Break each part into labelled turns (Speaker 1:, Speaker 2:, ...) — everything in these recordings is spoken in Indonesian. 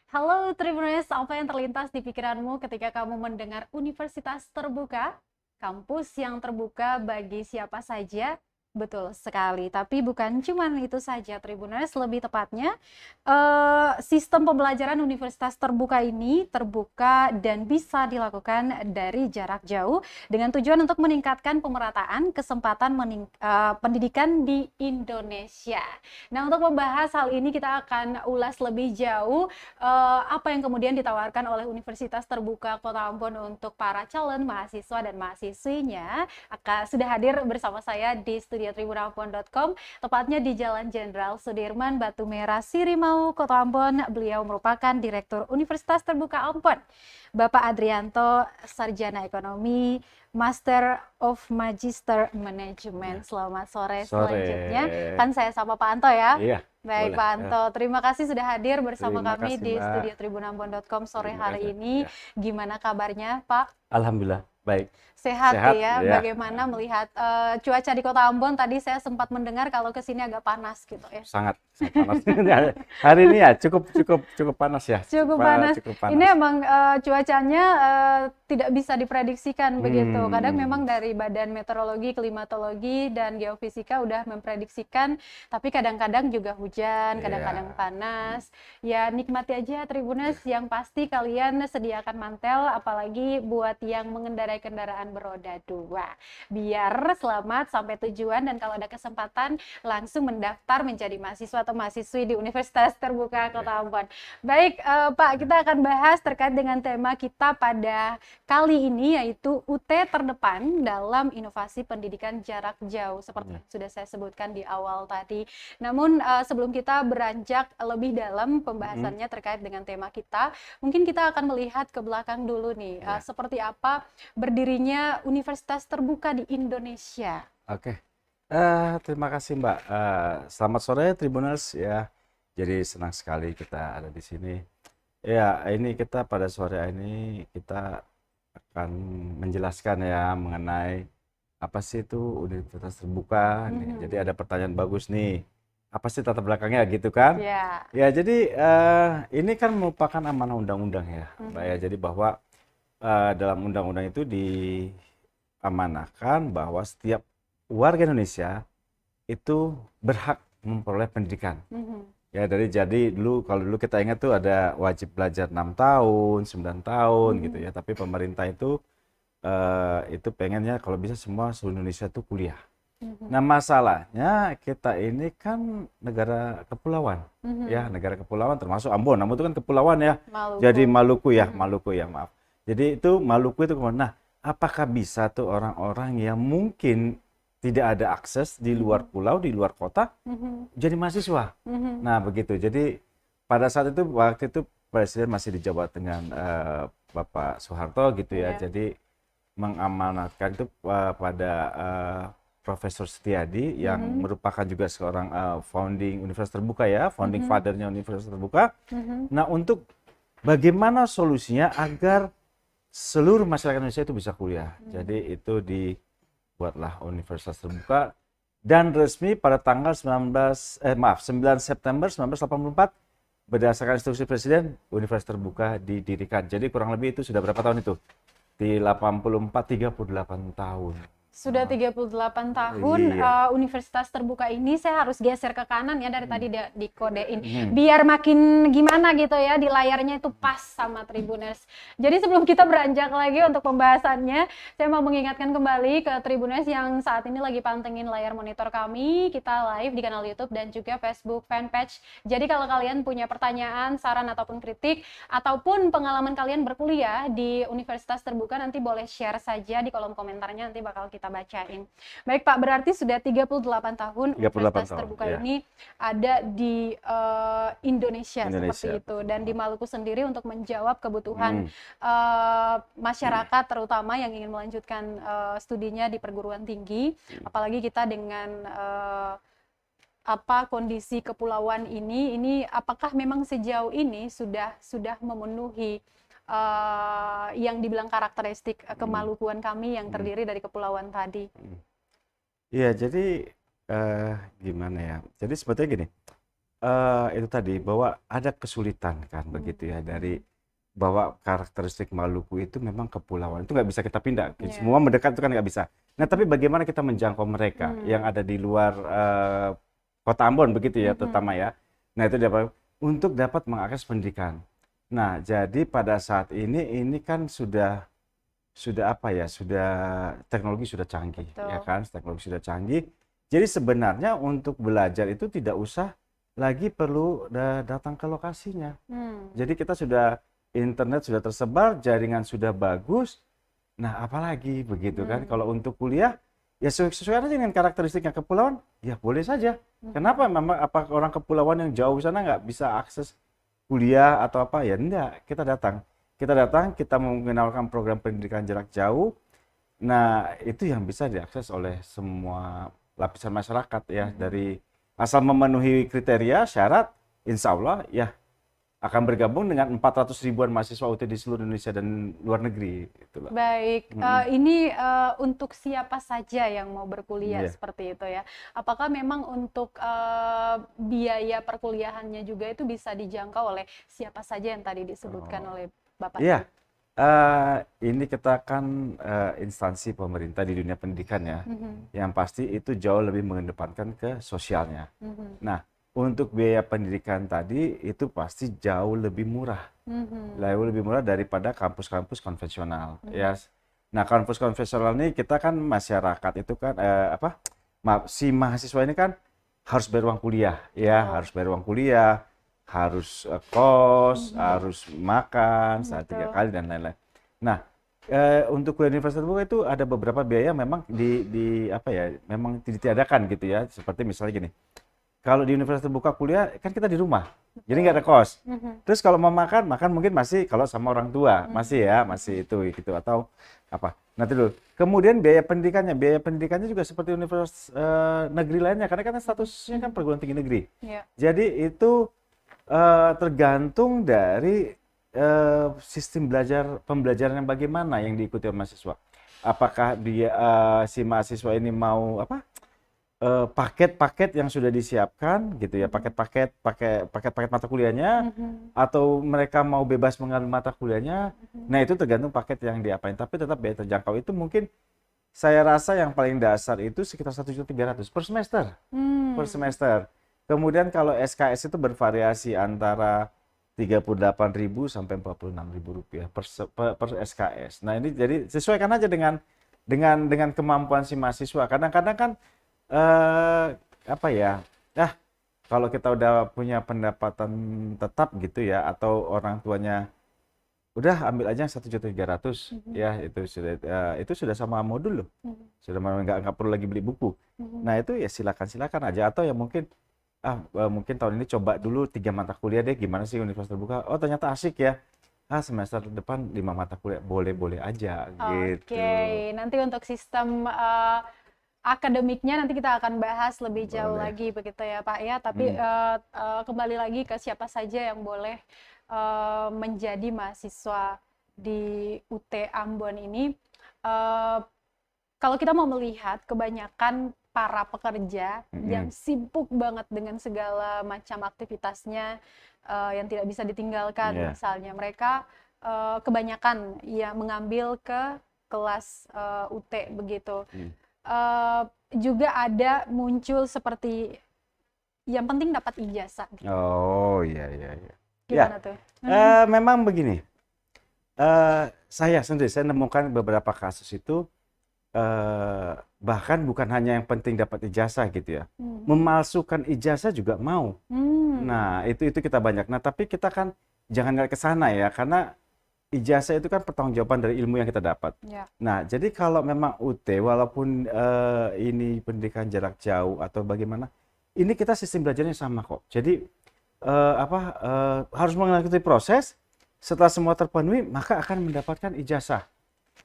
Speaker 1: Halo Tribuners, apa yang terlintas di pikiranmu ketika kamu mendengar universitas terbuka? Kampus yang terbuka bagi siapa saja? Betul sekali, tapi bukan cuma itu saja Tribuners, lebih tepatnya sistem pembelajaran universitas terbuka ini terbuka dan bisa dilakukan dari jarak jauh dengan tujuan untuk meningkatkan pemerataan kesempatan pendidikan di Indonesia. Nah, untuk membahas hal ini kita akan ulas lebih jauh apa yang kemudian ditawarkan oleh Universitas Terbuka Kota Ambon untuk para calon mahasiswa dan mahasiswinya. Sudah hadir bersama saya di studio tribunambon.com, tepatnya di Jalan Jenderal Sudirman, Batu Merah, Sirimau, Kota Ambon. Beliau merupakan Direktur Universitas Terbuka Ambon, Bapak Adrianto, Sarjana Ekonomi, Master of Magister Management. Selamat sore.
Speaker 2: Sore.
Speaker 1: Selanjutnya kan saya sapa Pak Anto ya.
Speaker 2: Iya,
Speaker 1: Baik
Speaker 2: boleh.
Speaker 1: Pak Anto, terima kasih sudah hadir bersama
Speaker 2: Terima
Speaker 1: kami
Speaker 2: kasih,
Speaker 1: di
Speaker 2: Mbak.
Speaker 1: studio tribunambon.com sore
Speaker 2: Terima
Speaker 1: hari
Speaker 2: kasih.
Speaker 1: ini.
Speaker 2: Ya.
Speaker 1: Gimana kabarnya Pak?
Speaker 2: Alhamdulillah, baik.
Speaker 1: Sehat
Speaker 2: Sehat,
Speaker 1: ya?
Speaker 2: ya.
Speaker 1: Bagaimana melihat cuaca di Kota Ambon? Tadi saya sempat mendengar kalau ke sini agak panas gitu ya.
Speaker 2: Sangat panas. Hari ini ya cukup panas ya.
Speaker 1: Cukup panas.
Speaker 2: Cukup
Speaker 1: Ini
Speaker 2: panas.
Speaker 1: emang cuacanya tidak bisa diprediksikan begitu. Kadang memang
Speaker 2: Hmm,
Speaker 1: dari Badan Meteorologi, Klimatologi, dan Geofisika udah memprediksikan, tapi kadang-kadang juga hujan, kadang-kadang
Speaker 2: Iya.
Speaker 1: panas. Ya nikmati aja Tribuners, yang pasti kalian sediakan mantel, apalagi buat yang mengendarai kendaraan beroda 2. Biar selamat sampai tujuan, dan kalau ada kesempatan langsung mendaftar menjadi mahasiswa atau mahasiswi di Universitas Terbuka Kota Ambon. Baik, Pak, kita akan bahas terkait dengan tema kita pada kali ini, yaitu UT terdepan dalam inovasi pendidikan jarak jauh, seperti yang sudah saya sebutkan di awal tadi. Namun sebelum kita beranjak lebih dalam pembahasannya terkait dengan tema kita, mungkin kita akan melihat ke belakang dulu nih,
Speaker 2: Ya.
Speaker 1: seperti apa berdirinya universitas terbuka di Indonesia.
Speaker 2: Oke. Terima kasih, Mbak. Selamat sore Tribuners ya. Jadi senang sekali kita ada di sini. Ya, ini kita pada sore ini kita akan menjelaskan ya mengenai apa sih itu universitas terbuka nih. Jadi ada pertanyaan bagus nih. Apa sih latar belakangnya gitu kan?
Speaker 1: Ya.
Speaker 2: Ya, jadi ini kan merupakan amanah undang-undang ya, Mbak ya. Jadi bahwa dalam undang-undang itu diamanahkan bahwa setiap warga Indonesia itu berhak memperoleh pendidikan. Ya, jadi dulu kalau dulu kita ingat tuh ada wajib belajar 6 tahun, 9 tahun gitu ya. Tapi pemerintah itu pengennya kalau bisa semua seluruh Indonesia tuh kuliah. Nah, masalahnya kita ini kan negara kepulauan. Ya, negara kepulauan termasuk Ambon. Ambon itu kan kepulauan ya.
Speaker 1: Maluku.
Speaker 2: Jadi Maluku ya, maaf. Jadi itu Maluku itu kemana? Nah, apakah bisa tuh orang-orang yang mungkin tidak ada akses di luar pulau, di luar kota, jadi mahasiswa? Nah, begitu. Jadi pada saat itu, waktu itu Presiden masih dijabat dengan Bapak Soeharto gitu ya.
Speaker 1: Iya.
Speaker 2: Jadi mengamanatkan itu pada Profesor Setiadi yang merupakan juga seorang founding Universitas Terbuka ya, founding fathernya Universitas Terbuka. Nah, untuk bagaimana solusinya agar seluruh masyarakat Indonesia itu bisa kuliah. Jadi itu dibuatlah Universitas Terbuka dan resmi pada tanggal 9 September 1984 berdasarkan instruksi Presiden, Universitas Terbuka didirikan. Jadi kurang lebih itu sudah berapa tahun itu? Di 38 tahun.
Speaker 1: Sudah 38 tahun
Speaker 2: Iya.
Speaker 1: Universitas Terbuka ini. Saya harus geser ke kanan ya, dari tadi dikodein. Biar makin gimana gitu ya, di layarnya itu pas sama Tribuners. Jadi sebelum kita beranjak lagi untuk pembahasannya, saya mau mengingatkan kembali ke Tribuners yang saat ini lagi pantengin layar monitor kami. Kita live di kanal YouTube dan juga Facebook fanpage. Jadi kalau kalian punya pertanyaan, saran ataupun kritik, ataupun pengalaman kalian berkuliah di Universitas Terbuka, nanti boleh share saja di kolom komentarnya, nanti bakal kita bacain. Baik Pak, berarti sudah 38 tahun
Speaker 2: 38
Speaker 1: Universitas
Speaker 2: tahun,
Speaker 1: Terbuka
Speaker 2: ya.
Speaker 1: ini ada di Indonesia seperti
Speaker 2: Indonesia.
Speaker 1: itu, dan di Maluku sendiri untuk menjawab kebutuhan masyarakat terutama yang ingin melanjutkan studinya di perguruan tinggi, apalagi kita dengan kondisi kepulauan ini apakah memang sejauh ini sudah memenuhi yang dibilang karakteristik kemalukuan kami yang terdiri dari kepulauan tadi?
Speaker 2: Iya, jadi gimana ya? Jadi sebetulnya gini, itu tadi bahwa ada kesulitan kan begitu ya dari bahwa karakteristik Maluku itu memang kepulauan itu nggak bisa kita pindah.
Speaker 1: Yeah.
Speaker 2: Semua mendekat itu kan nggak bisa. Nah, tapi bagaimana kita menjangkau mereka yang ada di luar kota Ambon begitu ya, terutama ya. Nah, itu untuk dapat mengakses pendidikan. Nah, jadi pada saat ini kan sudah apa ya, sudah teknologi sudah canggih, ya kan? Teknologi sudah canggih. Jadi sebenarnya untuk belajar itu tidak usah lagi perlu datang ke lokasinya. Jadi kita sudah internet sudah tersebar, jaringan sudah bagus. Nah, apalagi begitu kan? Kalau untuk kuliah, ya sesuai aja dengan karakteristiknya kepulauan, ya boleh saja. Kenapa memang apa orang kepulauan yang jauh sana nggak bisa akses kuliah atau apa? Ya enggak, kita datang. Kita mengenalkan program pendidikan jarak jauh. Nah, itu yang bisa diakses oleh semua lapisan masyarakat ya. Dari asal memenuhi kriteria, syarat, insya Allah ya akan bergabung dengan 400 ribuan mahasiswa UT di seluruh Indonesia dan luar negeri. Itulah.
Speaker 1: Baik, ini untuk siapa saja yang mau berkuliah seperti itu ya. Apakah memang untuk biaya perkuliahannya juga itu bisa dijangkau oleh siapa saja yang tadi disebutkan oleh Bapak?
Speaker 2: Iya, ini kita kan instansi pemerintah di dunia pendidikan ya. Yang pasti itu jauh lebih mengedepankan ke sosialnya. Nah, untuk biaya pendidikan tadi itu pasti jauh lebih murah, jauh lebih murah daripada kampus-kampus konvensional. Ya, nah kampus konvensional ini kita kan masyarakat itu kan si mahasiswa ini kan harus bayar uang kuliah, ya harus bayar uang kuliah, harus kos, harus makan 3 kali dan lain-lain. Nah, untuk kuliah universitas terbuka itu ada beberapa biaya memang memang ditiadakan gitu ya, seperti misalnya gini. Kalau di universitas terbuka kuliah kan kita di rumah, jadi nggak ada kos. Terus kalau mau makan mungkin masih kalau sama orang tua masih itu gitu atau apa. Nanti dulu. Kemudian biaya pendidikannya juga seperti universitas negeri lainnya karena kan statusnya kan perguruan tinggi negeri. Jadi itu tergantung dari sistem pembelajaran yang bagaimana yang diikuti oleh mahasiswa. Apakah dia si mahasiswa ini mau paket-paket yang sudah disiapkan gitu ya, paket-paket mata kuliahnya, atau mereka mau bebas mengambil mata kuliahnya. Nah, itu tergantung paket yang diapain, tapi tetap biaya terjangkau itu mungkin saya rasa yang paling dasar itu sekitar 1.300.000 per semester. Per semester. Kemudian kalau SKS itu bervariasi antara 38.000 sampai 46.000 rupiah per SKS. Nah, ini jadi sesuaikan aja dengan kemampuan si mahasiswa. Kadang-kadang kan kalau kita udah punya pendapatan tetap gitu ya, atau orang tuanya udah ambil aja 1.300.000 ya, itu sudah sama modul loh, sudah nggak perlu lagi beli buku. Nah, itu ya silakan aja, atau ya mungkin mungkin tahun ini coba dulu 3 mata kuliah deh, gimana sih universitas terbuka, oh ternyata asik ya, semester depan 5 mata kuliah, boleh aja gitu.
Speaker 1: Oke, nanti untuk sistem akademiknya nanti kita akan bahas lebih jauh lagi begitu ya Pak ya, tapi kembali lagi ke siapa saja yang boleh menjadi mahasiswa di UT Ambon ini. Kalau kita mau melihat kebanyakan para pekerja yang sibuk banget dengan segala macam aktivitasnya yang tidak bisa ditinggalkan, misalnya mereka kebanyakan ya mengambil ke kelas UT begitu. Juga ada muncul seperti yang penting dapat ijazah.
Speaker 2: Oh iya.
Speaker 1: Gimana tuh?
Speaker 2: Memang begini, saya nemukan beberapa kasus itu, bahkan bukan hanya yang penting dapat ijazah gitu ya, memalsukan ijazah juga mau. Nah, itu kita banyak. Nah, tapi kita kan jangan lihat ke sana ya, karena ijazah itu kan pertanggungjawaban dari ilmu yang kita dapat. Nah, jadi kalau memang UT, walaupun ini pendidikan jarak jauh atau bagaimana, ini kita sistem belajarnya sama kok. Jadi harus mengikuti proses. Setelah semua terpenuhi, maka akan mendapatkan ijazah.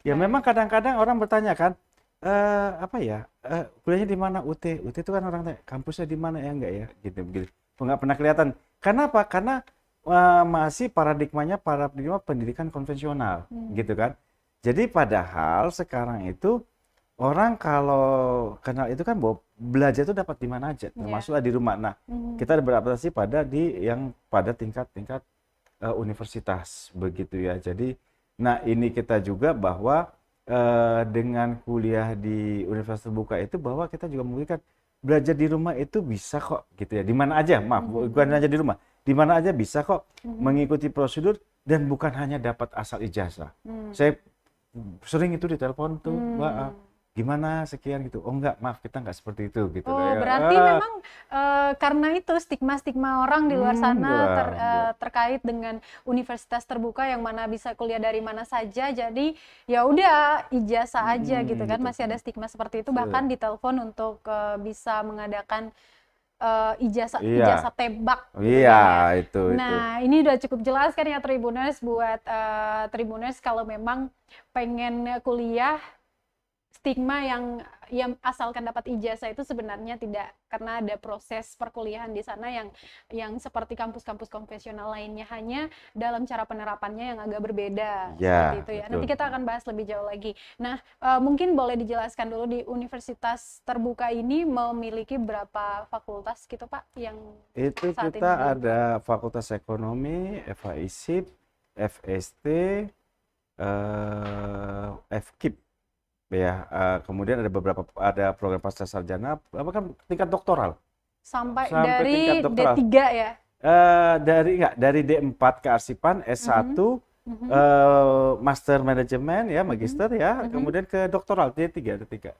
Speaker 2: Ya memang kadang-kadang orang bertanya kan, kuliahnya di mana UT? UT itu kan orang tanya, kampusnya di mana ya enggak ya? Gitu. Nggak pernah kelihatan. Kenapa? Karena masih paradigma pendidikan konvensional gitu kan. Jadi padahal sekarang itu orang kalau kenal itu kan bahwa belajar itu dapat di mana aja, termasuklah di rumah. Nah, kita beradaptasi pada tingkat-tingkat universitas begitu ya. Jadi, nah ini kita juga bahwa dengan kuliah di universitas terbuka itu bahwa kita juga memberikan belajar di rumah itu bisa kok gitu ya. Di mana aja, maaf, bukan aja di rumah, di mana aja bisa kok mengikuti prosedur dan bukan hanya dapat asal ijazah. Saya sering itu ditelepon tuh, Mbak, gimana sekian gitu. Oh enggak, maaf kita enggak seperti itu gitu.
Speaker 1: Oh, berarti memang karena itu stigma-stigma orang di luar sana terkait dengan universitas terbuka yang mana bisa kuliah dari mana saja. Jadi ya udah ijazah aja gitu kan. Masih ada stigma seperti itu, bahkan ditelepon untuk bisa mengadakan ijazah tembak gitu
Speaker 2: iya,
Speaker 1: kan ya.
Speaker 2: itu.
Speaker 1: Nah, ini udah cukup jelas kan ya Tribuners, buat Tribuners kalau memang pengen kuliah, stigma yang asalkan dapat ijazah itu sebenarnya tidak, karena ada proses perkuliahan di sana yang seperti kampus-kampus konvensional lainnya, hanya dalam cara penerapannya yang agak berbeda seperti itu ya.
Speaker 2: Betul.
Speaker 1: Nanti kita akan bahas lebih jauh lagi. Nah, mungkin boleh dijelaskan dulu di universitas terbuka ini memiliki berapa fakultas gitu Pak yang
Speaker 2: itu
Speaker 1: saat
Speaker 2: kita
Speaker 1: ini
Speaker 2: ada Fakultas Ekonomi, FHISIP, FST, FKIP. Ya, kemudian ada program pasca sarjana, bahkan tingkat doktoral.
Speaker 1: sampai
Speaker 2: Sampai tingkat
Speaker 1: dari
Speaker 2: doktoral.
Speaker 1: D3 ya?
Speaker 2: Dari D4 kearsipan, S1, Master Manajemen ya, Magister ya, kemudian ke doktoral D3 ada tiga.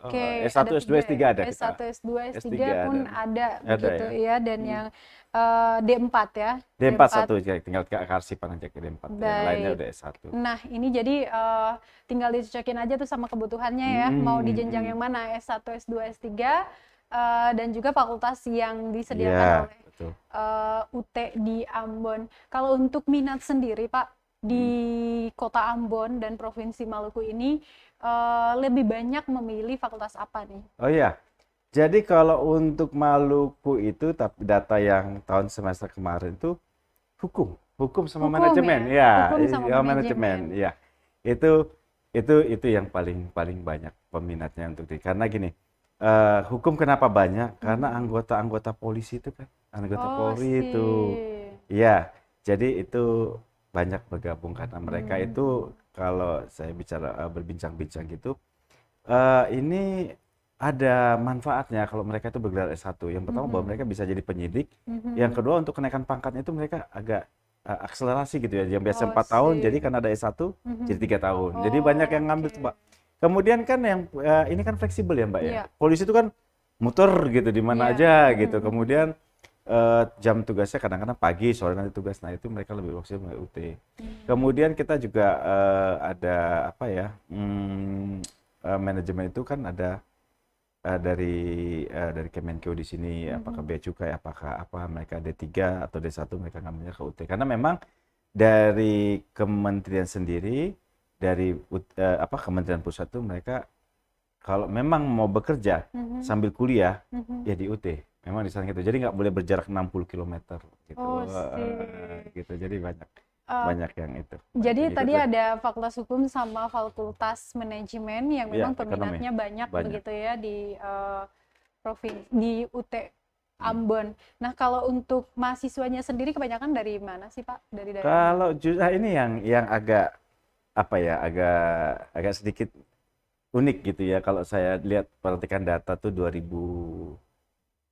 Speaker 1: Oke,
Speaker 2: S1,
Speaker 1: ada
Speaker 2: S2,
Speaker 1: tiga
Speaker 2: S3
Speaker 1: ya.
Speaker 2: ada kita.
Speaker 1: S1, S2, S3
Speaker 2: S3
Speaker 1: pun ada begitu ya, dan yang D4 ya.
Speaker 2: D4 satu ya, tinggal ke kearsipan aja ke D4. Yang lainnya udah S1.
Speaker 1: Nah, ini jadi tinggal dicocokin aja tuh sama kebutuhannya ya, mau di jenjang yang mana, S1, S2, S3, dan juga fakultas yang disediakan oleh UT di Ambon. Kalau untuk minat sendiri Pak, di Kota Ambon dan Provinsi Maluku ini lebih banyak memilih fakultas apa nih?
Speaker 2: Oh iya, jadi kalau untuk Maluku itu, tapi data yang tahun semester kemarin itu hukum sama manajemen, ya,
Speaker 1: Hukum sama
Speaker 2: manajemen, ya, itu yang paling banyak peminatnya untuk karena gini, hukum kenapa banyak? Karena anggota polisi itu kan, anggota Polri itu, ya, jadi itu banyak bergabung karena mereka itu kalau saya berbincang-bincang gitu, ini ada manfaatnya kalau mereka itu bergelar S1. Yang pertama bahwa mereka bisa jadi penyidik, yang kedua untuk kenaikan pangkatnya itu mereka agak akselerasi gitu ya, yang biasa 4 tahun jadi kan ada S1 jadi 3 tahun. Jadi banyak yang ngambil tuh Mbak. Kemudian kan yang ini kan fleksibel ya Mbak ya. Polisi itu kan muter gitu di mana aja gitu. Kemudian jam tugasnya kadang-kadang pagi, sore nanti tugas. Nah itu mereka lebih fleksibel UT. Kemudian kita juga ada apa ya, manajemen itu kan ada dari Kemenkeu di sini, apakah bea cukai, apakah apa mereka D3 atau D1 mereka ngambilnya ke UT. Karena memang dari kementerian sendiri, dari Kementerian Pusat itu mereka kalau memang mau bekerja sambil kuliah ya di UT. Memang di sana gitu. Jadi nggak boleh berjarak 60 km gitu. Gitu. Jadi banyak yang itu.
Speaker 1: Jadi
Speaker 2: gitu.
Speaker 1: tadi ada Fakultas Hukum sama Fakultas Manajemen yang memang peminatnya banyak begitu ya di di UT Ambon. Nah, kalau untuk mahasiswanya sendiri kebanyakan dari mana sih Pak? Dari
Speaker 2: Kalau ini yang agak apa ya, agak sedikit unik gitu ya. Kalau saya lihat perhatikan data tuh 2000,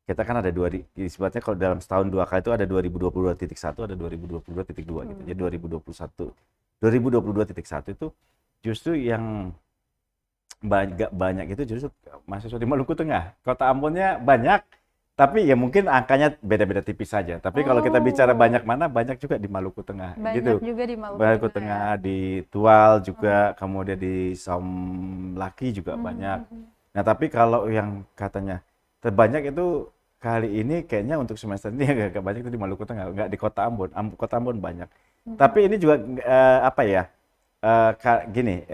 Speaker 2: kita kan ada sebetulnya kalau dalam setahun 2 kali itu ada 2022.1, ada 2022.2 gitu. Jadi 2022.1 itu justru yang banyak itu justru mahasiswa di Maluku Tengah. Kota Ambonnya banyak, tapi ya mungkin angkanya beda-beda tipis saja. Tapi kalau kita bicara banyak mana, banyak juga di Maluku Tengah.
Speaker 1: Banyak
Speaker 2: gitu.
Speaker 1: juga di Maluku
Speaker 2: Tengah, di Tual juga, kemudian di Somlaki juga banyak. Nah tapi kalau yang katanya terbanyak itu kali ini kayaknya untuk semester ini agak banyak itu di Maluku Tengah, nggak di Kota Ambon. Kota Ambon banyak. Tapi ini juga apa ya? Gini,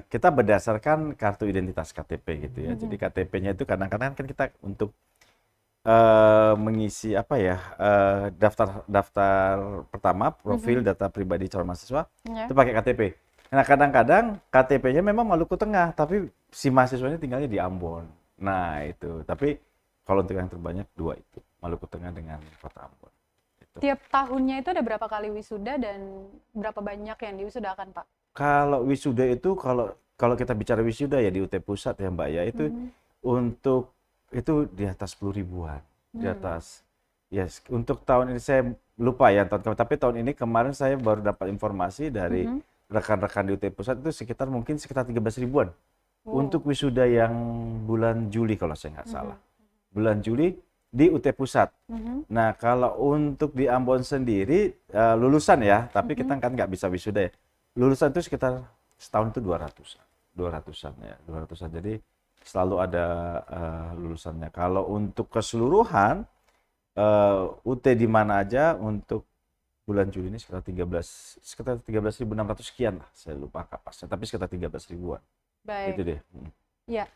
Speaker 2: kita berdasarkan kartu identitas KTP gitu ya. Jadi KTP-nya itu kadang-kadang kan kita untuk mengisi apa ya, daftar pertama, profil data pribadi calon mahasiswa itu pakai KTP. Nah kadang-kadang KTP-nya memang Maluku Tengah, tapi si mahasiswanya tinggalnya di Ambon. Nah itu, tapi kalau untuk yang terbanyak 2 itu, Maluku Tengah dengan Kota Ambon. Itu.
Speaker 1: Tiap tahunnya itu ada berapa kali wisuda dan berapa banyak yang diwisudakan, Pak?
Speaker 2: Kalau wisuda itu, kalau kalau kita bicara wisuda ya di UT Pusat ya Mbak ya, itu untuk itu di atas 10 ribuan, di atas. Yes, untuk tahun ini saya lupa ya tahun kemarin, tapi tahun ini kemarin saya baru dapat informasi dari rekan-rekan di UT Pusat itu sekitar 13 ribuan untuk wisuda yang bulan Juli kalau saya nggak salah. Bulan Juli di UT Pusat. Nah, kalau untuk di Ambon sendiri lulusan ya, tapi kita kan nggak bisa wisuda ya. Lulusan itu sekitar setahun itu 200-an ya, 200-an. Jadi selalu ada lulusannya. Kalau untuk keseluruhan UT di mana aja untuk bulan Juli ini sekitar 13.600 sekian lah, saya lupa kapasnya, tapi sekitar 13 ribuan.
Speaker 1: Baik.
Speaker 2: Itu deh.
Speaker 1: Ya,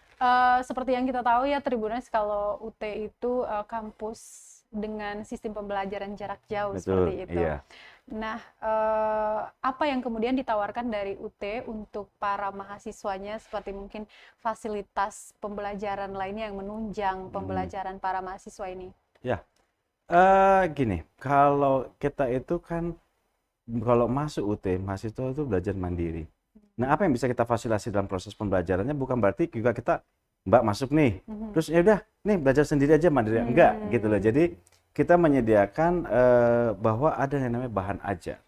Speaker 1: seperti yang kita tahu ya Tribuners, kalau UT itu kampus dengan sistem pembelajaran jarak jauh.
Speaker 2: Betul,
Speaker 1: seperti itu.
Speaker 2: iya.
Speaker 1: Nah, apa yang kemudian ditawarkan dari UT untuk para mahasiswanya, seperti mungkin fasilitas pembelajaran lainnya yang menunjang pembelajaran para mahasiswa ini?
Speaker 2: Ya, gini, kalau kita itu kan kalau masuk UT, mahasiswa itu belajar mandiri. Nah, apa yang bisa kita fasilitasi dalam proses pembelajarannya bukan berarti juga kita Mbak masuk nih, terus ya udah nih belajar sendiri aja mandiri, enggak gitu loh. Jadi kita menyediakan bahwa ada yang namanya bahan ajar.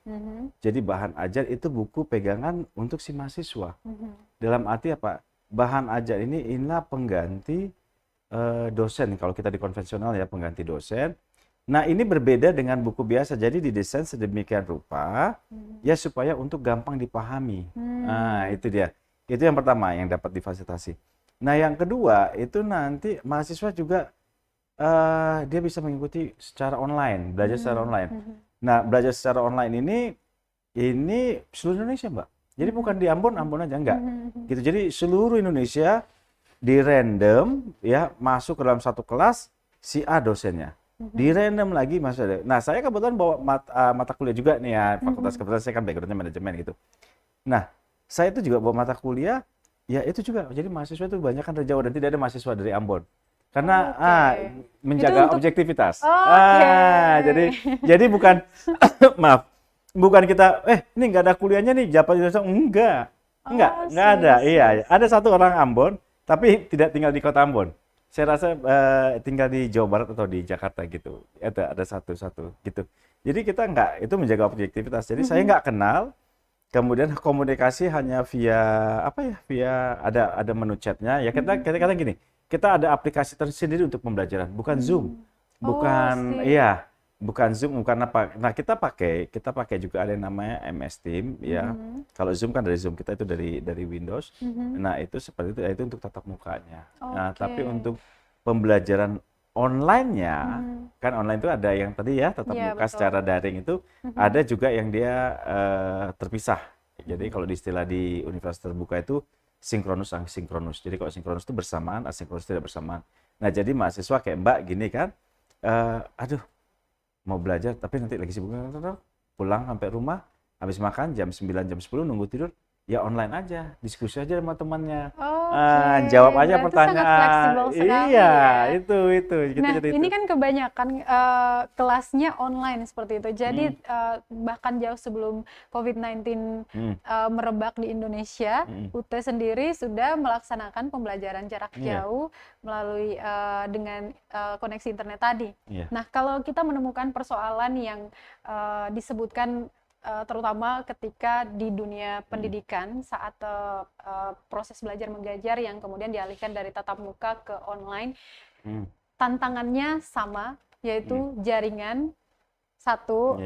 Speaker 2: Jadi bahan ajar itu buku pegangan untuk si mahasiswa. Dalam arti apa? Bahan ajar ini inilah pengganti dosen, kalau kita di konvensional ya pengganti dosen. Nah, ini berbeda dengan buku biasa, jadi didesain sedemikian rupa ya supaya untuk gampang dipahami. Nah, itu dia. Itu yang pertama yang dapat difasilitasi. Nah, yang kedua itu nanti mahasiswa juga dia bisa mengikuti secara online, belajar secara online. Nah, belajar secara online ini seluruh Indonesia, Mbak. Jadi bukan di Ambon aja enggak. Gitu. Jadi seluruh Indonesia di random ya masuk ke dalam satu kelas si A dosennya. Di random lagi masuk ada. Nah, saya kebetulan bawa mata kuliah juga nih ya, fakultas kebetulan saya kan backgroundnya manajemen gitu. Nah, saya itu juga bawa mata kuliah, ya itu juga. Jadi mahasiswa itu banyak kan dari Jawa dan tidak ada mahasiswa dari Ambon. Karena menjaga objektivitas. Jadi bukan maaf, bukan kita ini nggak ada kuliahnya nih, Japan enggak ada. Iya, ada satu orang Ambon tapi tidak tinggal di kota Ambon. Saya rasa tinggal di Jawa Barat atau di Jakarta gitu. Ada satu gitu. Jadi kita nggak, itu menjaga objektivitas. Jadi saya nggak kenal, kemudian komunikasi hanya via ada menu chatnya. Ya kita gini, kita ada aplikasi tersendiri untuk pembelajaran, bukan Zoom, bukan bukan Zoom, bukan apa. Nah, kita pakai juga ada yang namanya MS Team ya. Kalau Zoom kan dari Zoom, kita itu dari Windows. Nah, itu seperti itu, itu untuk tatap mukanya. Nah, tapi untuk pembelajaran online-nya kan online itu ada yang tadi ya tatap muka secara daring itu, ada juga yang dia terpisah. Jadi kalau di istilah di universitas terbuka itu sinkronus asinkronus. Jadi kalau sinkronus itu bersamaan, asinkronus tidak bersamaan. Nah, jadi mahasiswa kayak Mbak gini kan, aduh mau belajar tapi nanti lagi sibuk, pulang sampai rumah habis makan jam 9 jam 10 nunggu tidur, ya online aja, diskusi aja sama temannya. Jawab aja
Speaker 1: berarti
Speaker 2: pertanyaan.
Speaker 1: sangat fleksibel sekali
Speaker 2: Iya,
Speaker 1: ya.
Speaker 2: itu gitu.
Speaker 1: Nah,
Speaker 2: Jadi
Speaker 1: ini
Speaker 2: itu.
Speaker 1: kan kebanyakan kelasnya online seperti itu. Jadi bahkan jauh sebelum COVID-19 merebak di Indonesia, UT sendiri sudah melaksanakan pembelajaran jarak jauh melalui dengan koneksi internet tadi. Nah, kalau kita menemukan persoalan yang disebutkan terutama ketika di dunia pendidikan saat proses belajar mengajar yang kemudian dialihkan dari tatap muka ke online, tantangannya sama, yaitu jaringan satu,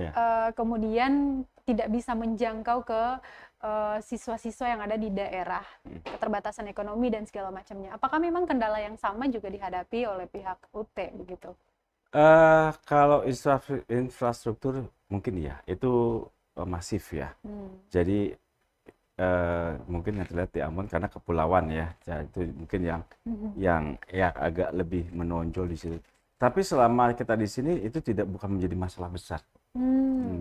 Speaker 1: kemudian tidak bisa menjangkau ke siswa-siswa yang ada di daerah, keterbatasan ekonomi dan segala macamnya. Apakah memang kendala yang sama juga dihadapi oleh pihak UT begitu?
Speaker 2: Kalau infrastruktur mungkin ya, itu masif ya. Jadi mungkin yang terlihat di Ambon karena kepulauan ya, itu mungkin yang agak lebih menonjol di situ. Tapi selama kita di sini itu bukan menjadi masalah besar,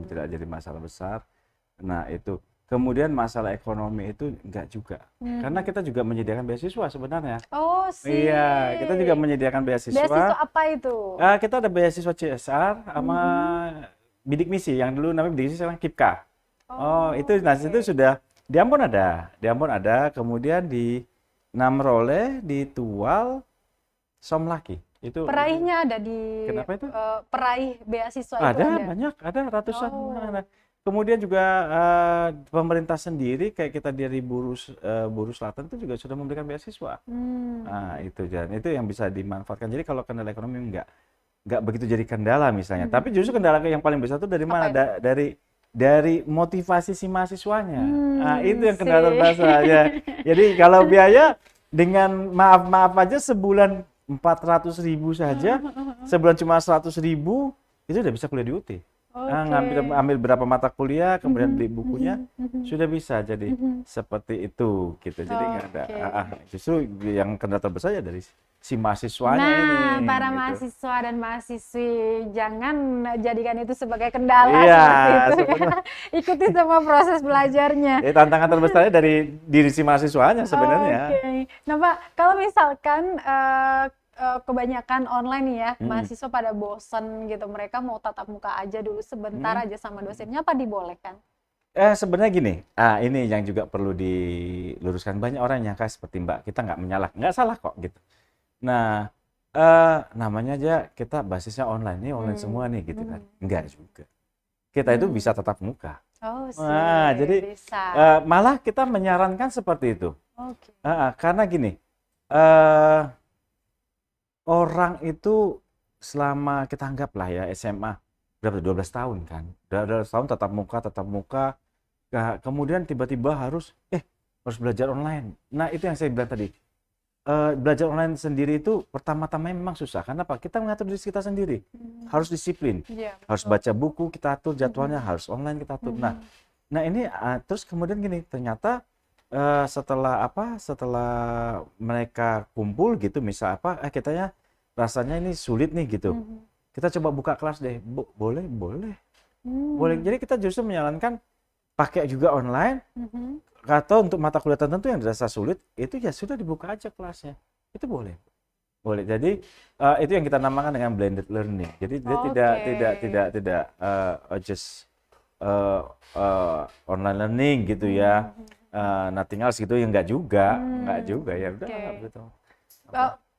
Speaker 2: tidak jadi masalah besar. Nah itu Kemudian masalah ekonomi itu enggak juga. Karena kita juga menyediakan beasiswa sebenarnya.
Speaker 1: Oh,
Speaker 2: Iya, kita juga
Speaker 1: sih.
Speaker 2: menyediakan
Speaker 1: Beasiswa
Speaker 2: beasiswa.
Speaker 1: apa itu?
Speaker 2: Kita ada beasiswa CSR sama bidik misi yang dulu namanya bidik misi sekarang KIPKA. Oh, itu nah itu
Speaker 1: Oke.
Speaker 2: sudah di Ambon ada. Di Ambon ada, kemudian di Namrole, di Tual, Somlaki. Itu
Speaker 1: Peraihnya ada di
Speaker 2: kenapa itu?
Speaker 1: peraih beasiswa itu
Speaker 2: Ada
Speaker 1: ada.
Speaker 2: banyak, ada ratusan.
Speaker 1: Oh.
Speaker 2: Nah, kemudian juga pemerintah sendiri kayak kita dari Buru Selatan itu juga sudah memberikan beasiswa.
Speaker 1: Hmm.
Speaker 2: Nah, itu yang bisa dimanfaatkan. Jadi kalau kendala ekonomi enggak begitu jadi kendala misalnya. Tapi justru kendala yang paling besar itu dari
Speaker 1: Apa
Speaker 2: mana?
Speaker 1: itu?
Speaker 2: Dari motivasi si mahasiswanya. Nah, itu yang kendala
Speaker 1: Sih.
Speaker 2: terbesar ya. Jadi kalau biaya dengan maaf-maaf aja sebulan 400.000 saja, sebulan cuma 100.000 itu udah bisa kuliah di UT.
Speaker 1: Oke.
Speaker 2: Ambil berapa mata kuliah, kemudian
Speaker 1: Mhm,
Speaker 2: beli bukunya,
Speaker 1: mhm, mhm,
Speaker 2: sudah bisa jadi
Speaker 1: mhm.
Speaker 2: seperti itu gitu. Jadi nggak ada.
Speaker 1: Oke.
Speaker 2: Justru yang kendala terbesar ya dari si mahasiswanya ini
Speaker 1: Nah, para
Speaker 2: gitu.
Speaker 1: mahasiswa dan mahasiswi jangan jadikan itu sebagai kendala
Speaker 2: Iya,
Speaker 1: seperti itu ya.
Speaker 2: sebenarnya
Speaker 1: Ikuti semua proses belajarnya.
Speaker 2: tantangan terbesarnya dari diri si mahasiswanya sebenarnya.
Speaker 1: Oke. Nah, Pak, kalau misalkan kebanyakan online nih ya,
Speaker 2: Mm-mm.
Speaker 1: mahasiswa pada bosen gitu, mereka mau tatap muka aja dulu sebentar
Speaker 2: Mm.
Speaker 1: aja sama dosennya, apa dibolehkan?
Speaker 2: Sebenarnya gini, ini yang juga perlu diluruskan. Banyak orang yang nyangka seperti Mbak, kita nggak salah kok gitu. Nah, namanya aja kita basisnya online, ini online semua nih gitu kan. Enggak juga. Kita itu bisa tatap muka.
Speaker 1: Oh,
Speaker 2: Nah,
Speaker 1: sih,
Speaker 2: jadi
Speaker 1: bisa.
Speaker 2: malah kita menyarankan seperti itu.
Speaker 1: Oke.
Speaker 2: Karena gini, eh, orang itu selama kita anggaplah ya SMA, berapa 12 tahun kan. 12 tahun tatap muka, kemudian tiba-tiba harus belajar online. Nah, itu yang saya bilang tadi. Belajar online sendiri itu pertama-tamanya memang susah. Karena apa? Kita mengatur diri kita sendiri. Harus disiplin.
Speaker 1: Iya,
Speaker 2: Harus
Speaker 1: betul.
Speaker 2: baca buku, kita atur jadwalnya, harus online kita atur. Nah ini terus kemudian gini, ternyata setelah mereka kumpul gitu, misal kitanya rasanya ini sulit nih gitu. Kita coba buka kelas deh. Boleh, boleh. Boleh. Jadi kita justru menyarankan pakai juga online. Atau untuk mata kuliah tertentu yang dirasa sulit, itu ya sudah dibuka aja kelasnya. Itu boleh. Boleh. Jadi itu yang kita namakan dengan blended learning. Jadi dia tidak just online learning gitu ya. Nothing else gitu ya enggak juga ya udah
Speaker 1: Oke.
Speaker 2: gitu.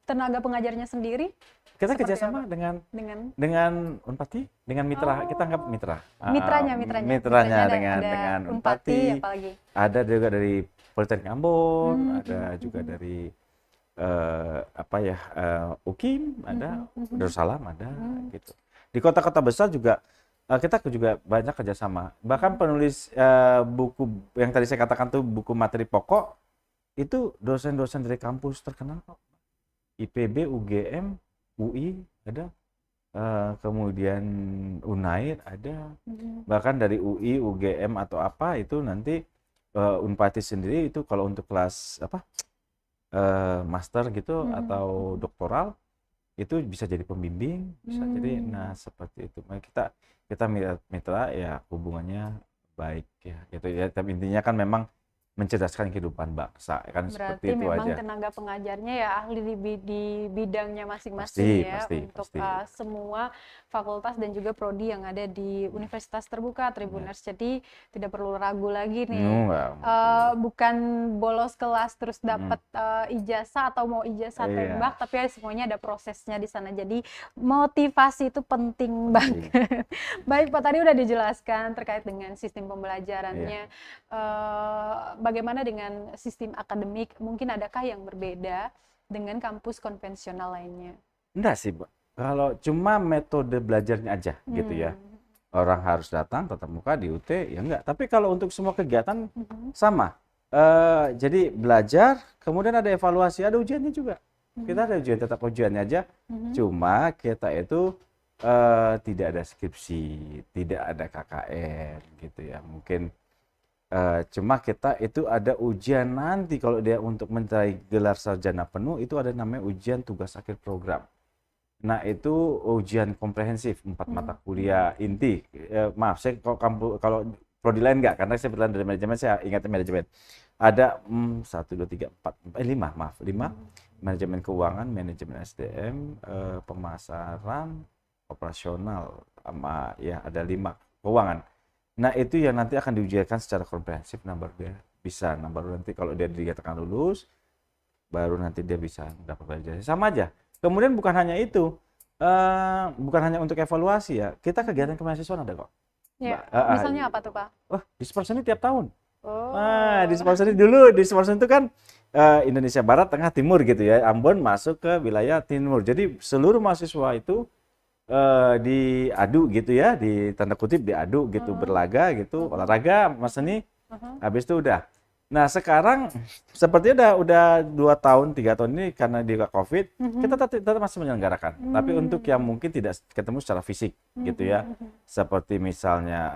Speaker 1: Tenaga pengajarnya sendiri
Speaker 2: Kita
Speaker 1: seperti
Speaker 2: kerjasama
Speaker 1: apa?
Speaker 2: dengan Unpati, dengan mitra, kita anggap
Speaker 1: Oh,
Speaker 2: mitra.
Speaker 1: mitranya
Speaker 2: dengan
Speaker 1: ada Unpati,
Speaker 2: Unpati,
Speaker 1: apalagi?
Speaker 2: ada juga dari Politeknik Ambon,
Speaker 1: Hmm,
Speaker 2: ada juga dari UKIM, ada Darussalam, ada gitu. Di kota-kota besar juga kita juga banyak kerjasama. Bahkan penulis buku yang tadi saya katakan tuh buku materi pokok itu dosen-dosen dari kampus terkenal kok. IPB, UGM, UI ada, kemudian UNAIR ada, bahkan dari UI, UGM atau apa itu nanti Unpati sendiri itu kalau untuk kelas master gitu atau doktoral itu bisa jadi pembimbing, bisa jadi seperti itu. Kita mitra ya hubungannya baik ya gitu ya. Tapi intinya kan memang mencerdaskan kehidupan bangsa kan seperti
Speaker 1: Berarti
Speaker 2: itu
Speaker 1: memang
Speaker 2: aja.
Speaker 1: tenaga pengajarnya ya ahli di bidangnya masing-masing ya untuk
Speaker 2: Pasti.
Speaker 1: semua fakultas dan juga prodi yang ada di Universitas Terbuka Tribuners. Jadi tidak perlu ragu lagi nih. Bukan bolos kelas terus dapat ijazah atau mau ijazah tembak, tapi semuanya ada prosesnya di sana. Jadi motivasi itu penting banget. Baik Pak, tadi udah dijelaskan terkait dengan sistem pembelajarannya. Bagaimana dengan sistem akademik? Mungkin adakah yang berbeda dengan kampus konvensional lainnya?
Speaker 2: Enggak sih, Mbak. Kalau cuma metode belajarnya aja gitu ya. Orang harus datang tatap muka di UT ya enggak. Tapi kalau untuk semua kegiatan sama. Jadi belajar, kemudian ada evaluasi, ada ujiannya juga. Kita ada ujian, tetap ujiannya aja. Cuma kita itu tidak ada skripsi, tidak ada KKN gitu ya. Mungkin cuma kita itu ada ujian nanti kalau dia untuk mencari gelar sarjana penuh itu ada namanya ujian tugas akhir program. Nah itu ujian komprehensif 4 mata kuliah inti. Maaf saya kalau prodi lain nggak, karena saya berlain dari manajemen, saya ingatnya manajemen. Ada 1, 2, 3, 4, 5, maaf, 5. Manajemen keuangan, manajemen SDM, pemasaran, operasional, sama ya ada 5 keuangan. Nah itu yang nanti akan diujikan secara komprehensif, baru dia bisa, baru nanti kalau dia dikatakan lulus, baru nanti dia bisa dapat ijazah. Sama aja. Kemudian bukan hanya itu, bukan hanya untuk evaluasi ya, kita kegiatan kemahasiswaan ada kok.
Speaker 1: Ya, misalnya apa tuh Pak?
Speaker 2: Wah, Dispersen ini tiap tahun.
Speaker 1: Oh.
Speaker 2: Nah, Dispersen dulu, Dispersen itu kan Indonesia Barat, Tengah, Timur gitu ya. Ambon masuk ke wilayah Timur. Jadi seluruh mahasiswa itu diadu gitu ya, di tanda kutip diadu gitu, berlaga gitu, olahraga, Mas Seni. Habis itu udah. Nah, sekarang sepertinya udah 2 tahun, 3 tahun ini karena di Covid, kita tetap masih menyelenggarakan. Tapi untuk yang mungkin tidak ketemu secara fisik gitu ya. Seperti misalnya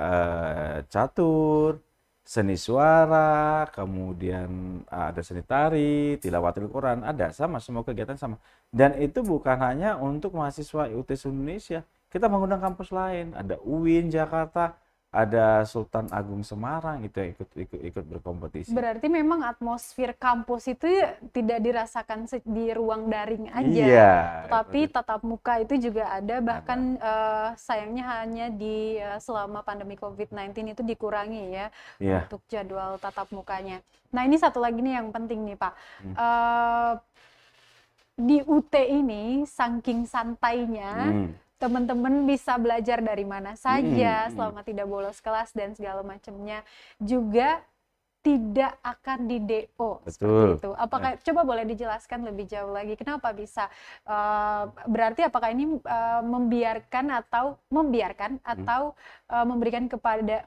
Speaker 2: catur, seni suara, kemudian ada seni tari, tilawatil Quran, ada sama, semua kegiatan sama. Dan itu bukan hanya untuk mahasiswa IUT Indonesia. Kita mengundang kampus lain, ada UIN Jakarta, ada Sultan Agung Semarang itu yang ikut berkompetisi.
Speaker 1: Berarti memang atmosfer kampus itu tidak dirasakan di ruang daring aja,
Speaker 2: iya,
Speaker 1: tapi tatap muka itu juga ada, bahkan sayangnya hanya di selama pandemi COVID-19 itu dikurangi ya untuk jadwal tatap mukanya. Nah ini satu lagi nih yang penting nih Pak, di UT ini saking santainya, teman-teman bisa belajar dari mana saja selama tidak bolos kelas dan segala macamnya, juga tidak akan di DO.
Speaker 2: Betul.
Speaker 1: Seperti itu. Apakah coba boleh dijelaskan lebih jauh lagi kenapa bisa? Berarti apakah ini membiarkan atau memberikan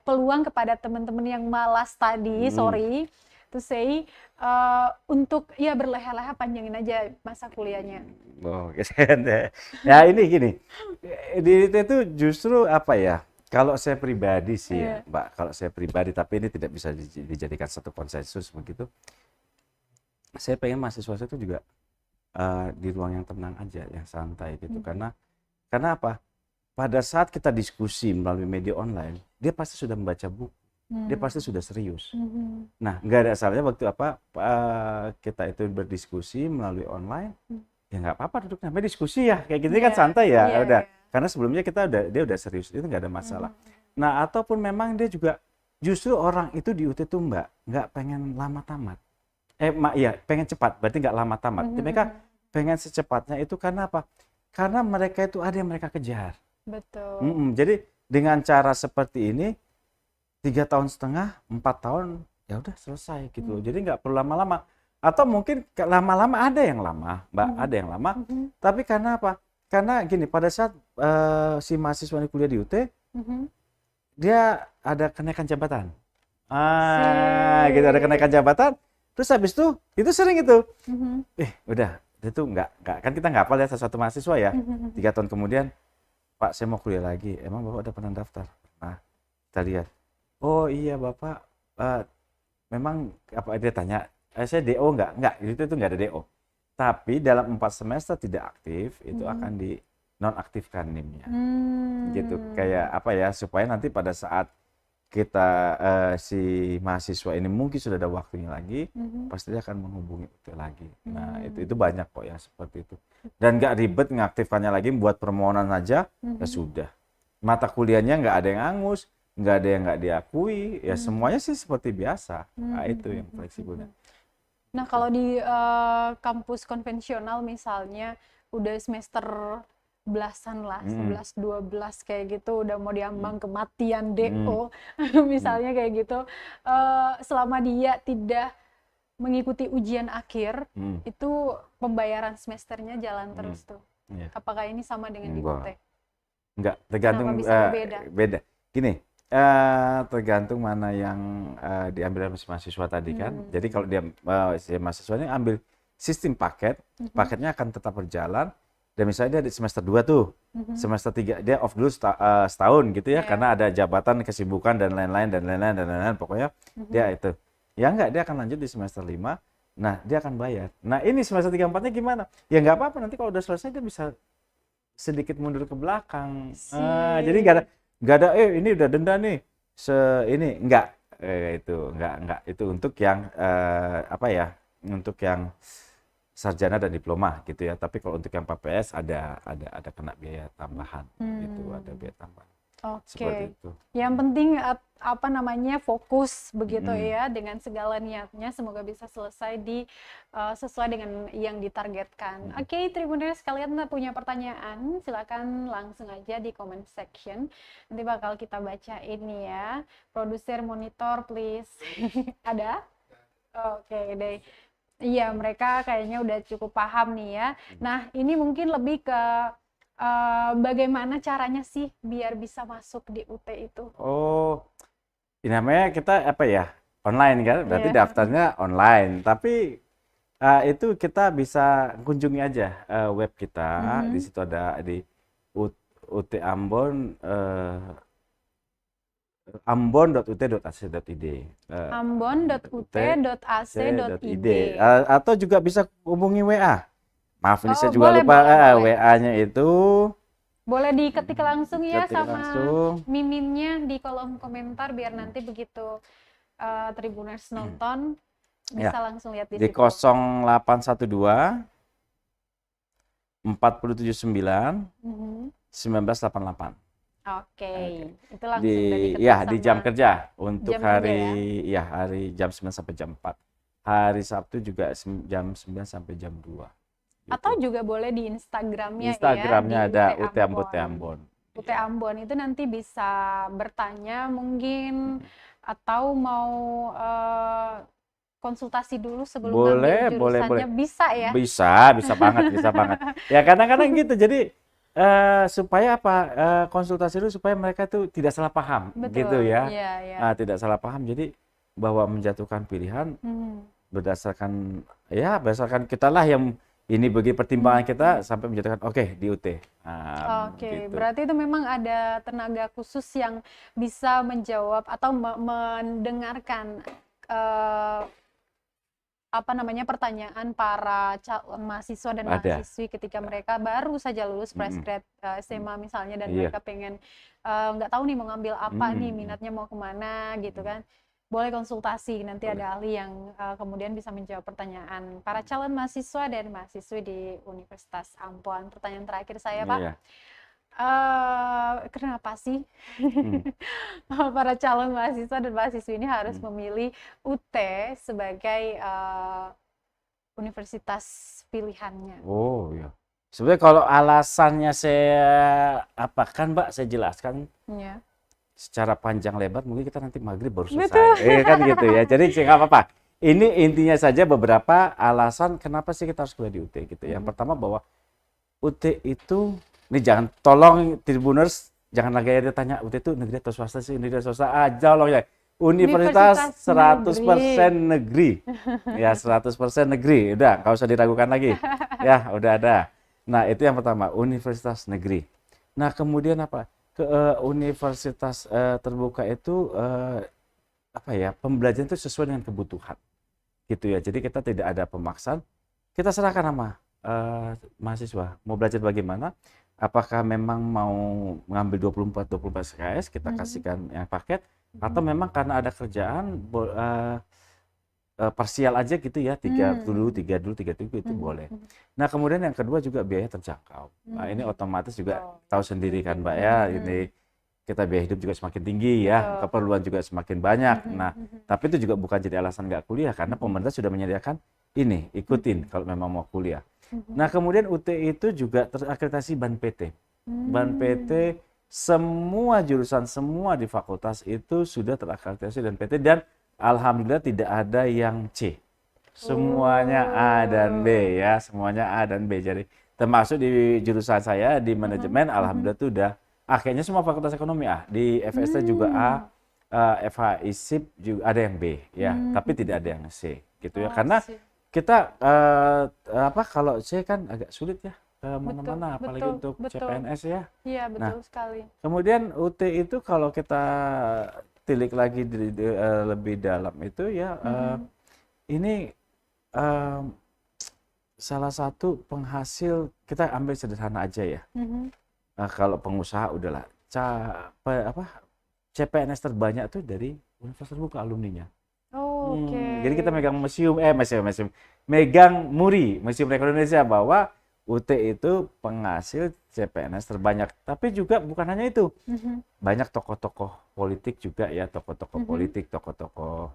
Speaker 1: peluang kepada teman-teman yang malas tadi, sorry to say, untuk ya berleha-leha panjangin aja masa kuliahnya.
Speaker 2: Oh, ya ini gini, itu justru apa ya? Kalau saya pribadi sih ya, Mbak, kalau saya pribadi, tapi ini tidak bisa dijadikan satu konsensus begitu. Saya pengen mahasiswa itu juga di ruang yang tenang aja, yang santai gitu. Karena apa? Pada saat kita diskusi melalui media online, dia pasti sudah membaca buku. Dia pasti sudah serius. Nah, nggak ada salahnya waktu kita itu berdiskusi melalui online, ya nggak apa-apa duduk namanya diskusi ya, kayak gitu kan santai ya, udah. Karena sebelumnya dia udah serius, itu nggak ada masalah. Nah, ataupun memang dia juga justru orang itu di UT itu nggak pengen lama tamat. Pengen cepat, berarti nggak lama tamat. Mereka pengen secepatnya itu karena apa? Karena mereka itu ada yang mereka kejar.
Speaker 1: Betul.
Speaker 2: Jadi dengan cara seperti ini 3,5 tahun, 4 tahun, ya udah selesai gitu. Jadi nggak perlu lama-lama. Atau mungkin lama-lama ada yang lama, Mbak, ada yang lama. Tapi karena apa? Karena gini, pada saat si mahasiswa ini kuliah di UT, dia ada kenaikan jabatan. Gitu, ada kenaikan jabatan. Terus habis itu sering itu. Udah, itu nggak kan kita nggak hafal ya satu mahasiswa ya. 3 tahun kemudian, Pak, saya mau kuliah lagi. Emang Bapak udah pernah daftar? Nah, kita lihat. Oh iya Bapak, memang apa dia tanya, saya DO enggak, itu enggak ada DO. Tapi dalam 4 semester tidak aktif, itu akan di nonaktifkan NIM-nya. Gitu, kayak apa ya, supaya nanti pada saat kita si mahasiswa ini mungkin sudah ada waktunya lagi, pasti dia akan menghubungi itu lagi. Nah, itu banyak kok yang seperti itu. Dan enggak ribet mengaktifkannya lagi, buat permohonan aja, ya sudah. Mata kuliahnya enggak ada yang angus, nggak ada yang nggak diakui, ya semuanya sih seperti biasa. Nah, itu yang fleksibelnya.
Speaker 1: Nah, kalau di kampus konvensional misalnya udah semester belasan lah, 11, 12 kayak gitu, udah mau diambang kematian DO, misalnya kayak gitu, selama dia tidak mengikuti ujian akhir, itu pembayaran semesternya jalan terus tuh. Apakah ini sama dengan di UT?
Speaker 2: Enggak, tergantung beda. Gini, tergantung mana yang diambil oleh mahasiswa tadi kan. Jadi kalau dia si mahasiswanya ambil sistem paket, paketnya akan tetap berjalan. Dan misalnya dia di semester 2 tuh, semester 3 dia off dulu setahun gitu ya, karena ada jabatan, kesibukan dan lain-lain, pokoknya dia itu. Ya enggak, dia akan lanjut di semester 5. Nah, dia akan bayar. Nah, ini semester 3-4-nya gimana? Ya nggak apa-apa, nanti kalau udah selesai dia bisa sedikit mundur ke belakang. Jadi nggak ada ini udah denda nih ini enggak itu untuk yang apa ya, untuk yang sarjana dan diploma gitu ya. Tapi kalau untuk yang PPS ada kena biaya tambahan gitu, ada biaya tambahan. Seperti
Speaker 1: Oke.
Speaker 2: itu.
Speaker 1: Yang penting apa namanya fokus begitu
Speaker 2: Mm-mm.
Speaker 1: ya dengan segala niatnya semoga bisa selesai sesuai dengan yang ditargetkan.
Speaker 2: Mm-mm.
Speaker 1: Oke, Tribuners kalian punya pertanyaan silakan langsung aja di comment section. Nanti bakal kita baca ini ya. Produser monitor please. Ada? Oke deh. Iya, mereka kayaknya udah cukup paham nih ya. Nah, ini mungkin lebih ke bagaimana caranya sih biar bisa masuk di UT itu?
Speaker 2: Oh, ini namanya kita apa ya? Online kan, berarti
Speaker 1: Iya.
Speaker 2: daftarnya online. Tapi itu kita bisa kunjungi aja web kita. Di
Speaker 1: Mhm.
Speaker 2: situ ada di UT Ambon, ambon.ut.ac.id.
Speaker 1: ambon.ut.ac.id.
Speaker 2: Atau juga bisa hubungi WA. Maaf ini
Speaker 1: Oh,
Speaker 2: saya juga
Speaker 1: boleh,
Speaker 2: lupa
Speaker 1: boleh, boleh.
Speaker 2: WA-nya itu.
Speaker 1: Boleh diketik langsung ya
Speaker 2: Ketik
Speaker 1: sama
Speaker 2: langsung.
Speaker 1: miminnya di kolom komentar biar nanti begitu Tribuners nonton
Speaker 2: Ya,
Speaker 1: bisa langsung lihat di
Speaker 2: di
Speaker 1: situ.
Speaker 2: 0812 479
Speaker 1: Mhm.
Speaker 2: 1988.
Speaker 1: Oke,
Speaker 2: Oke.
Speaker 1: itu langsung udah diketik
Speaker 2: Di jam
Speaker 1: sama
Speaker 2: kerja untuk
Speaker 1: jam kerja ya.
Speaker 2: hari jam 9 sampai jam 4. Hari Sabtu juga jam 9 sampai jam 2
Speaker 1: Atau
Speaker 2: gitu.
Speaker 1: juga boleh di Instagramnya ya,
Speaker 2: Instagramnya
Speaker 1: di
Speaker 2: ada
Speaker 1: UT
Speaker 2: UT Ambon.
Speaker 1: Ambon. UT
Speaker 2: Iya.
Speaker 1: Ambon itu nanti bisa bertanya mungkin atau mau konsultasi dulu sebelum ngambil
Speaker 2: Boleh.
Speaker 1: jurusannya bisa ya?
Speaker 2: Bisa banget, bisa banget. Ya kadang-kadang gitu. Jadi supaya apa? Konsultasi dulu supaya mereka tuh tidak salah paham gitu
Speaker 1: Betul,
Speaker 2: ya.
Speaker 1: iya, iya.
Speaker 2: Tidak salah paham. Jadi bahwa menjatuhkan pilihan
Speaker 1: Mhm.
Speaker 2: berdasarkan kita lah yang ini bagi pertimbangan kita
Speaker 1: Mhm.
Speaker 2: sampai menjatuhkan oke di UT.
Speaker 1: Oke,
Speaker 2: Gitu.
Speaker 1: berarti itu memang ada tenaga khusus yang bisa menjawab atau mendengarkan eh, apa namanya pertanyaan para calon mahasiswa dan
Speaker 2: Ada.
Speaker 1: mahasiswi ketika mereka baru saja lulus fresh
Speaker 2: Mm-mm.
Speaker 1: grad SMA misalnya dan
Speaker 2: Iya.
Speaker 1: mereka pengen nggak tahu nih mau ngambil apa nih
Speaker 2: Mm-mm.
Speaker 1: minatnya mau kemana gitu kan, boleh konsultasi nanti
Speaker 2: Boleh.
Speaker 1: ada ahli yang kemudian bisa menjawab pertanyaan para calon mahasiswa dan mahasiswi di Universitas Ambon. Pertanyaan terakhir saya Pak,
Speaker 2: Iya.
Speaker 1: kenapa sih
Speaker 2: Hmm.
Speaker 1: para calon mahasiswa dan mahasiswi ini harus
Speaker 2: Hmm.
Speaker 1: memilih UT sebagai universitas pilihannya?
Speaker 2: Oh ya. Sebenarnya kalau alasannya saya apakan Mbak, saya jelaskan
Speaker 1: Ya.
Speaker 2: secara panjang lebar mungkin kita nanti maghrib baru
Speaker 1: Betul.
Speaker 2: selesai. Kan gitu ya. Jadi nggak apa-apa. Ini intinya saja beberapa alasan kenapa sih kita harus kuliah di UT gitu. Yang pertama bahwa UT itu, ini jangan tolong Tribuners jangan lagi ada tanya UT itu negeri atau swasta sih, negeri atau swasta aja loh ya. Universitas 100% negeri. Ya 100% negeri. Udah, nggak usah diragukan lagi. Ya, udah ada. Nah, itu yang pertama, universitas negeri. Nah, kemudian apa? Universitas terbuka itu apa ya? Pembelajaran itu sesuai dengan kebutuhan. Gitu ya. Jadi kita tidak ada pemaksaan. Kita serahkan sama mahasiswa. Mau belajar bagaimana? Apakah memang mau mengambil 24 SKS, kita kasihkan yang paket, atau memang karena ada kerjaan parsial aja gitu ya, 3 dulu, 3 itu boleh. Nah, kemudian yang kedua juga biaya terjangkau. Nah, ini otomatis juga tahu sendiri kan Mbak ya, ini kita biaya hidup juga semakin tinggi ya, keperluan juga semakin banyak. Nah, tapi itu juga bukan jadi alasan nggak kuliah, karena pemerintah sudah menyediakan ini, ikutin kalau memang mau kuliah. Nah, kemudian UT itu juga terakreditasi BAN PT. BAN PT, semua jurusan, semua di fakultas itu sudah terakreditasi dan PT, dan alhamdulillah tidak ada yang C. Semuanya A dan B ya, semuanya A dan B. Jadi termasuk di jurusan saya di manajemen, alhamdulillah itu udah akhirnya semua fakultas ekonomi A. Di FST juga A, FH ISIP juga ada yang B ya, tapi tidak ada yang C gitu ya. Karena kita apa kalau C kan agak sulit ya mana-mana, apalagi untuk CPNS ya.
Speaker 1: Iya, betul sekali.
Speaker 2: Kemudian UT itu kalau kita tilik lagi lebih dalam itu ya, ini salah satu penghasil, kita ambil sederhana aja ya. Kalau pengusaha udahlah CPNS terbanyak tuh dari Universitas Terbuka alumninya.
Speaker 1: Oke.
Speaker 2: Jadi kita megang megang MURI, Museum Rekor Indonesia, bahwa UT itu penghasil CPNS terbanyak. Tapi juga bukan hanya itu, banyak tokoh-tokoh politik juga ya, tokoh-tokoh politik, tokoh-tokoh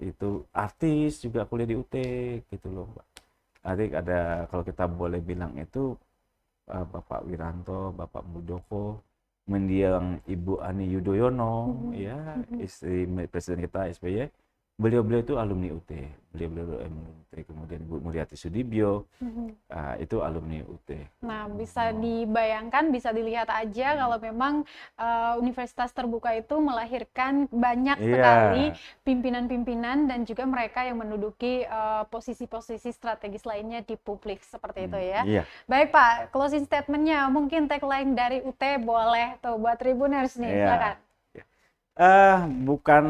Speaker 2: itu artis juga kuliah di UT gitu loh. Adik ada, kalau kita boleh bilang itu Bapak Wiranto, Bapak Muldoko, mendiang Ibu Ani Yudhoyono, ya istri Presiden kita SBY, beliau-beliau itu alumni UT, beliau-beliau alumni UT, kemudian Bu Muriati Sudibyo, itu alumni UT.
Speaker 1: Nah, bisa dibayangkan, bisa dilihat aja kalau memang Universitas Terbuka itu melahirkan banyak sekali pimpinan-pimpinan dan juga mereka yang menduduki posisi-posisi strategis lainnya di publik seperti itu ya. Baik Pak, closing statement-nya mungkin tagline dari UT boleh tuh buat Tribuners nih, silakan.
Speaker 2: Bukan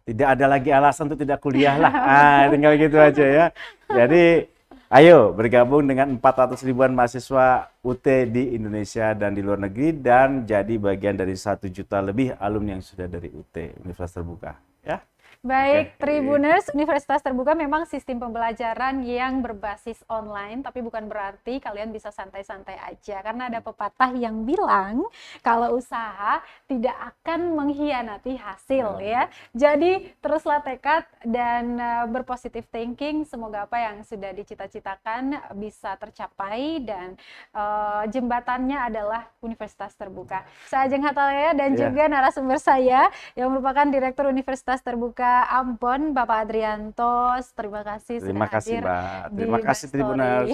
Speaker 2: tidak ada lagi alasan untuk tidak kuliah lah. Tinggal gitu aja ya. Jadi ayo bergabung dengan 400 ribuan mahasiswa UT di Indonesia dan di luar negeri dan jadi bagian dari 1 juta lebih alumni yang sudah dari UT, Universitas Terbuka. Ya.
Speaker 1: Baik, Tribuners, Universitas Terbuka memang sistem pembelajaran yang berbasis online, tapi bukan berarti kalian bisa santai-santai aja. Karena ada pepatah yang bilang, kalau usaha tidak akan mengkhianati hasil ya. Jadi, teruslah tekad dan berpositif thinking. Semoga apa yang sudah dicita-citakan bisa tercapai dan jembatannya adalah Universitas Terbuka. Saya Ajeng Hatalea dan juga narasumber saya yang merupakan Direktur Universitas Terbuka Ambon, Bapak Adrianto. Terima kasih sudah hadir.
Speaker 2: Terima kasih Tribuners.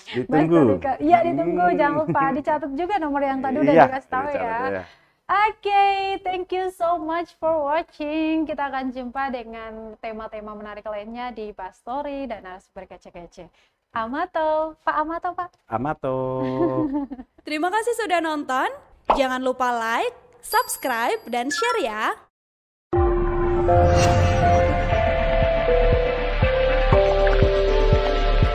Speaker 1: Ditunggu. Iya, ditunggu. Jangan lupa dicatat juga nomor yang tadi udah dikasih tahu ya. Oke, thank you so much for watching. Kita akan jumpa dengan tema-tema menarik lainnya di Pastori dan narasumber kece-kece. Amato, Pak Amato, Pak.
Speaker 2: Amato.
Speaker 3: Terima kasih sudah nonton. Jangan lupa like, subscribe, dan share ya.